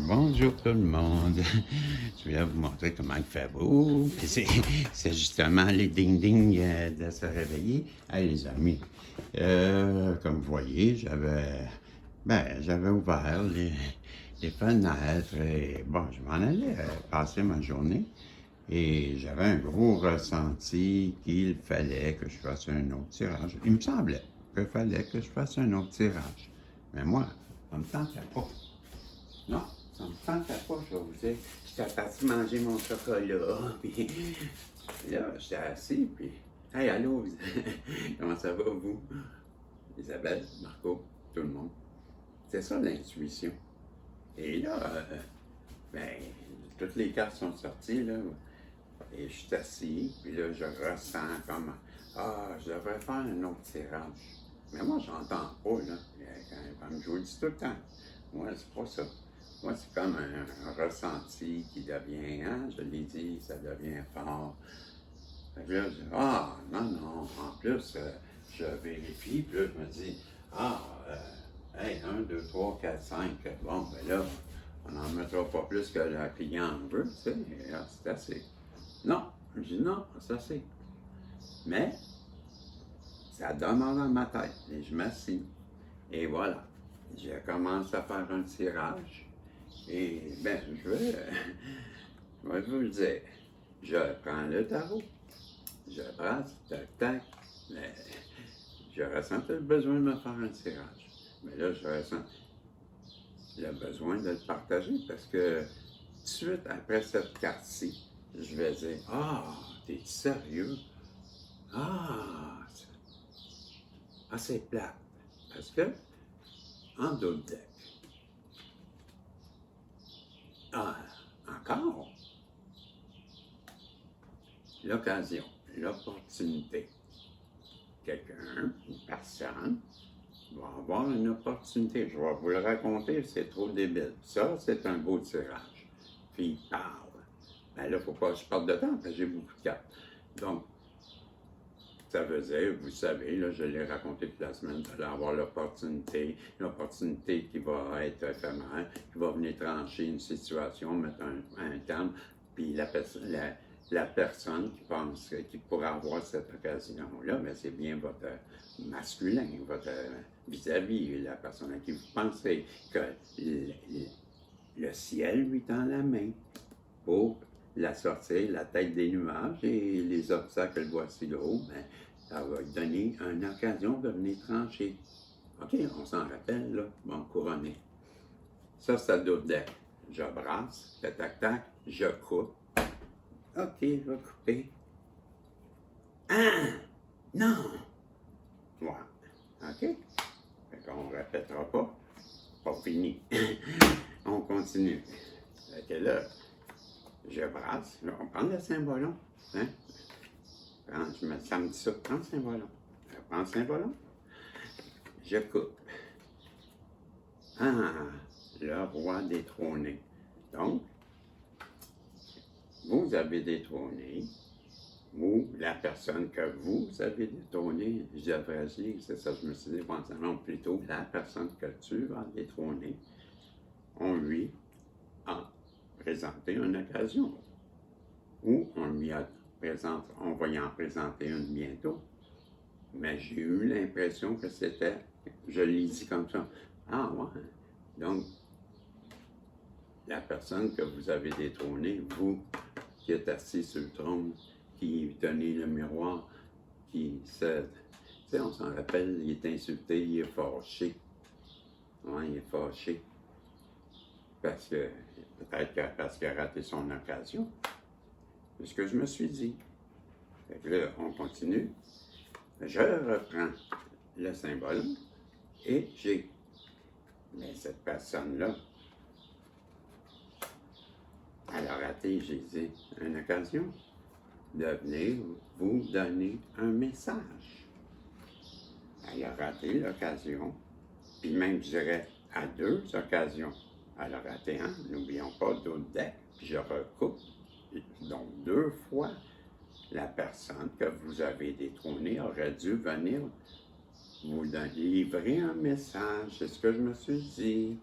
Bonjour tout le monde. Je viens vous montrer comment il fait beau. Puis c'est justement les ding-ding de se réveiller. Hey les amis, comme vous voyez, j'avais ouvert les fenêtres et bon, je m'en allais passer ma journée et j'avais un gros ressenti qu'il fallait que je fasse un autre tirage. Il me semblait qu'il fallait que je fasse un autre tirage. Mais moi, ça me tentait pas. Non, ça me tentait pas, je vais vous dire. J'étais parti manger mon chocolat, puis là, j'étais assis, puis hey, allô, comment ça va, vous? Isabelle, Marco, tout le monde. C'est ça l'intuition. Et là, ben, toutes les cartes sont sorties, là, et je suis assis, puis là, je ressens comme, ah, je devrais faire un autre tirage. Mais moi, j'entends pas, là, comme je vous le dis tout le temps. Moi, c'est pas ça. Moi, c'est comme un ressenti qui devient, hein, je l'ai dit, ça devient fort. Fait que là, je dis, ah, non, non, en plus, je vérifie, puis là, je me dis, ah, hey, 1, 2, 3, 4, 5, bon, ben là, on n'en mettra pas plus que la cliente veut, tu sais, c'est assez. Non, je dis non, c'est assez. Mais, ça demeure dans ma tête, et je m'assis. Et voilà, j'ai commencé à faire un tirage. Et ben, je vais vous le dire. Je prends le tarot, je brasse, tac, tac, mais je ressens le besoin de me faire un tirage. Mais là, je ressens le besoin de le partager parce que tout de suite après cette carte-ci, je vais dire, ah, t'es sérieux? Ah, c'est plate. Parce que, en double deck, ah, encore, l'occasion, l'opportunité. Quelqu'un, une personne, va avoir une opportunité. Je vais vous le raconter, c'est trop débile. Ça, c'est un beau tirage. Puis il parle. Ben là, il ne faut pas que je perde de temps parce que j'ai beaucoup de cartes. Donc, ça veut dire, vous savez, là, je l'ai raconté toute la semaine, vous allez avoir l'opportunité qui va être éphémère, qui va venir trancher une situation, mettre un terme, puis la personne qui pense qui pourra avoir cette occasion-là, ben c'est bien votre masculin, votre vis-à-vis, la personne à qui vous pensez que le ciel lui tend la main pour la sortir, la tête des nuages et les obstacles voici de haut, ben, ça va lui donner une occasion de venir trancher. OK, on s'en rappelle, là, bon, couronné. Ça, c'est le deck. Je brasse, tac, tac, tac, je coupe. OK, je vais couper. Ah! Non! Voilà. OK? Fait qu'on ne répétera pas. Pas fini. On continue. Fait que là, je brasse. On prend le cymbolon. Hein? Ça me dit ça. Prends le cymbolon. Je prends le cymbolon. Je coupe. Ah! Le roi détrôné. Donc, vous avez détrôné, ou la personne que vous avez détrônée, je devrais dire, c'est ça, je me suis dit, non, plutôt la personne que tu vas détrôner, on lui a présenté une occasion, ou on lui a présenté, on va y en présenter une bientôt. Mais j'ai eu l'impression que c'était, je l'ai dit comme ça, ah ouais, donc, la personne que vous avez détrônée, vous, qui êtes assis sur le trône, qui tenez le miroir, qui se... Tu sais, on s'en rappelle, il est insulté, il est fâché. Ouais, il est fâché. Parce que, peut-être parce qu'il a raté son occasion. C'est ce que je me suis dit. Fait que là, on continue. Je reprends le symbole et j'ai... Mais cette personne-là, elle a raté, j'ai dit, une occasion de venir vous donner un message. Elle a raté l'occasion, puis même, je dirais, à 2 occasions. Elle a raté un, n'oublions pas d'autres decks, puis je recoupe. Donc, 2 fois, la personne que vous avez détrônée aurait dû venir vous livrer un message. C'est ce que je me suis dit.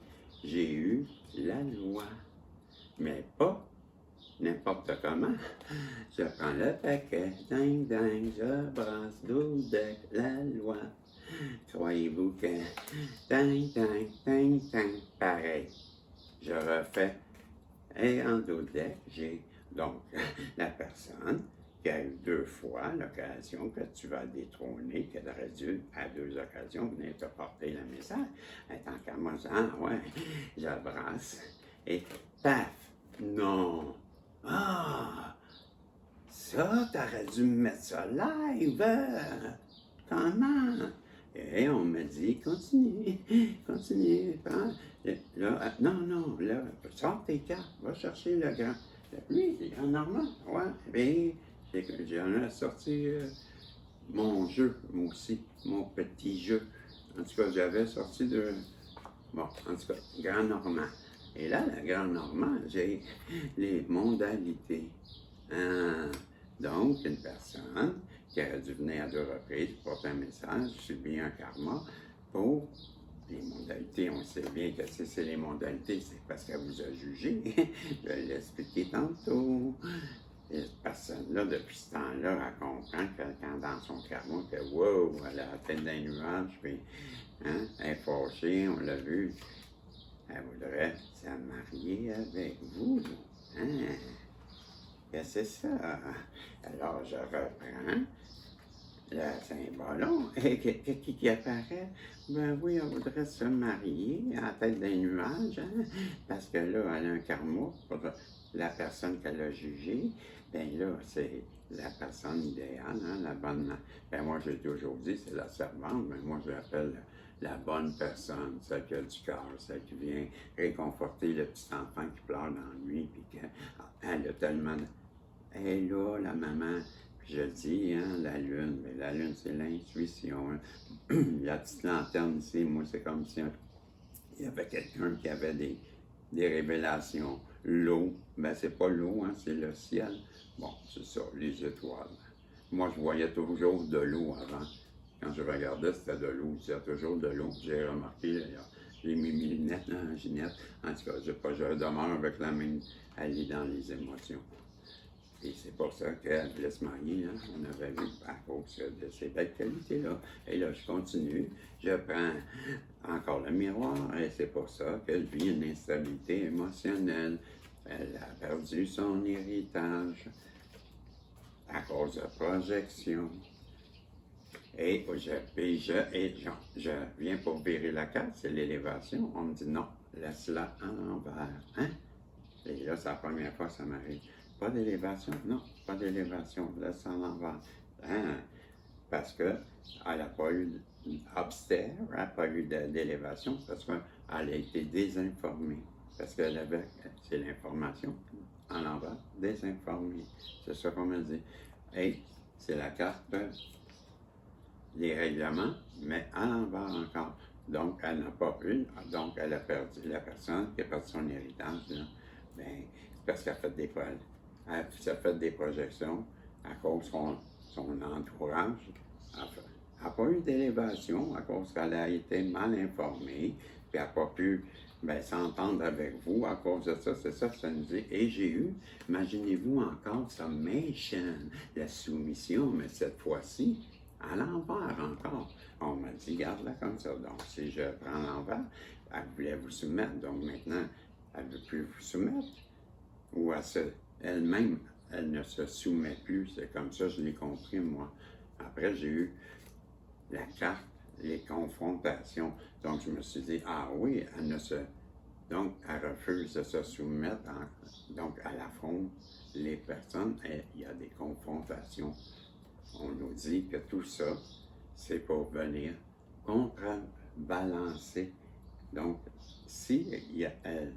j'ai eu la loi. Mais pas n'importe comment. Je prends le paquet, ding ding, je brasse 12 decks, la loi. Croyez-vous que ding ding, ding ding, pareil. Je refais. Et en 12 decks, j'ai donc la personne qui a eu 2 fois l'occasion que tu vas détrôner, qu'elle aurait dû, à 2 occasions, venir te porter le message. Et tant qu'à moi, ah ouais, je brasse. Et paf! Non! Ah! Ça, t'aurais dû me mettre ça live! Comment? Et on me dit, continue, continue. Hein? Là, non, là, sors tes cartes, va chercher le grand. Lui, c'est grand Normand, ouais. Et j'en ai sorti mon jeu, moi aussi, mon petit jeu. En tout cas, j'avais sorti de. Bon, en tout cas, Grand Normand. Et là, le Grand Normand, j'ai les modalités. Donc, une personne qui aurait dû venir à 2 reprises, porter un message, subir un karma pour les modalités. On sait bien que si c'est les modalités, c'est parce qu'elle vous a jugé. Je vais l'expliquer tantôt. Et cette personne-là, depuis ce temps-là, elle comprend que quand dans son karma, que wow, elle a la tête d'un nuage, puis hein, elle est fâchée, on l'a vu. Elle voudrait se marier avec vous. Hein? Qu'est-ce que c'est ça? Alors, je reprends le symbole. Et qui apparaît? Ben oui, elle voudrait se marier à la tête d'un nuage, hein? Parce que là, elle a un karma pour la personne qu'elle a jugée. Ben là, c'est la personne idéale, hein? La bonne. Ben moi, j'ai toujours dit, c'est la servante, mais moi, je l'appelle la bonne personne, celle qui a du cœur, celle qui vient réconforter le petit enfant qui pleure d'ennui, puis qu'elle a tellement. Elle est là, la maman. Puis je dis, hein, la lune, mais la lune, c'est l'intuition. Hein. La petite lanterne ici, moi, c'est comme si il y avait quelqu'un qui avait des révélations. L'eau, ben c'est pas l'eau, hein, c'est le ciel. Bon, c'est ça, les étoiles. Moi, je voyais toujours de l'eau avant. Quand je regardais, c'était de l'eau. Il y a toujours de l'eau. J'ai remarqué, j'ai mis mes lunettes, hein, Ginette. En tout cas, je demeure avec la main allée dans les émotions. Et c'est pour ça qu'elle voulait se marier, hein. On avait vu à cause de ces belles qualités-là. Et là, je continue. Je prends encore le miroir et c'est pour ça qu'elle vit une instabilité émotionnelle. Elle a perdu son héritage à cause de projection. Et je viens pour virer la carte, c'est l'élévation. On me dit non, laisse-la à l'envers. Hein? Et là, c'est la première fois que ça m'arrive. Pas d'élévation? Non, pas d'élévation. Laisse-la à l'envers. Hein? Parce qu'elle n'a pas eu d'upstairs, elle n'a pas eu d'élévation parce qu'elle a été désinformée. Parce qu'elle avait, c'est l'information à l'envers, désinformée. C'est ça qu'on me dit. Et c'est la carte les règlements, mais à l'envers encore. Donc, elle n'a pas eu, donc elle a perdu, la personne qui a perdu son héritage, là, ben, parce qu'elle a fait des projections à cause de son entourage. Elle n'a pas eu d'élévation à cause qu'elle a été mal informée, puis elle n'a pas pu s'entendre avec vous à cause de ça. C'est ça que ça nous dit. Et j'ai eu, imaginez-vous encore, summation, la soumission, mais cette fois-ci, à l'envers encore. On m'a dit, garde-la comme ça. Donc, si je prends l'envers, elle voulait vous soumettre. Donc, maintenant, elle ne veut plus vous soumettre. Ou elle-même, elle ne se soumet plus. C'est comme ça, je l'ai compris, moi. Après, j'ai eu la carte, les confrontations. Donc, je me suis dit, ah oui, donc, elle refuse de se soumettre. Donc, elle affronte les personnes et il y a des confrontations. On nous dit que tout ça, c'est pour venir contrebalancer. Donc, si elle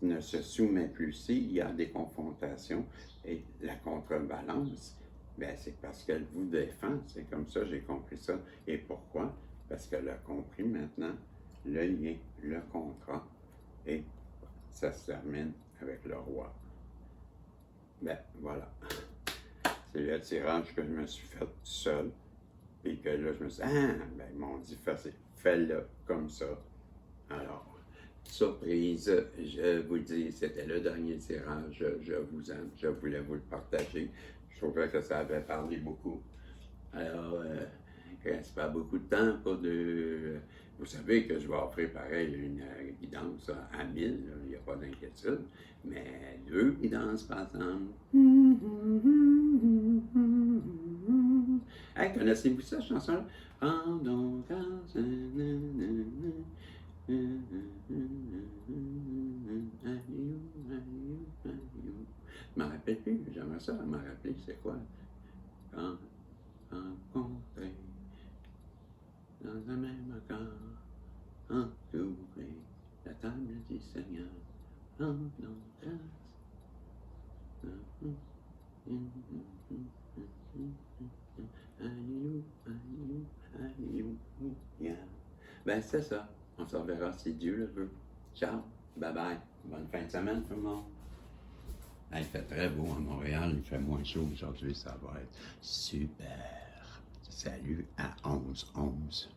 ne se soumet plus, s'il y a des confrontations et la contrebalance, ben c'est parce qu'elle vous défend. C'est comme ça, j'ai compris ça. Et pourquoi? Parce qu'elle a compris maintenant le lien, le contrat. Et ça se termine avec le roi. Ben, voilà. C'est le tirage que je me suis fait tout seul. Et que là, je me suis dit, ah, ben, ils m'ont dit, fais-le comme ça. Alors, surprise. Je vous dis, c'était le dernier tirage. Je vous aime. Je voulais vous le partager. Je trouvais que ça avait parlé beaucoup. Alors, il ne reste pas beaucoup de temps pour de... Vous savez que je vais offrir pareil une guidance à 1000, il n'y a pas d'inquiétude, mais 2 guidances par ensemble. Hey, connaissez-vous cette chanson-là? Rendons grâce. Je m'en rappelle plus, j'aimerais ça m'en rappeler, c'est quoi? Rencontrer dans un même accord, entourer la table du Seigneur, rendons grâce. Alléluia. Ben, c'est ça. On se reverra si Dieu le veut. Ciao. Bye bye. Bonne fin de semaine, tout le monde. Il fait très beau à Montréal. Il fait moins chaud aujourd'hui. Ça va être super. Salut à 11-11.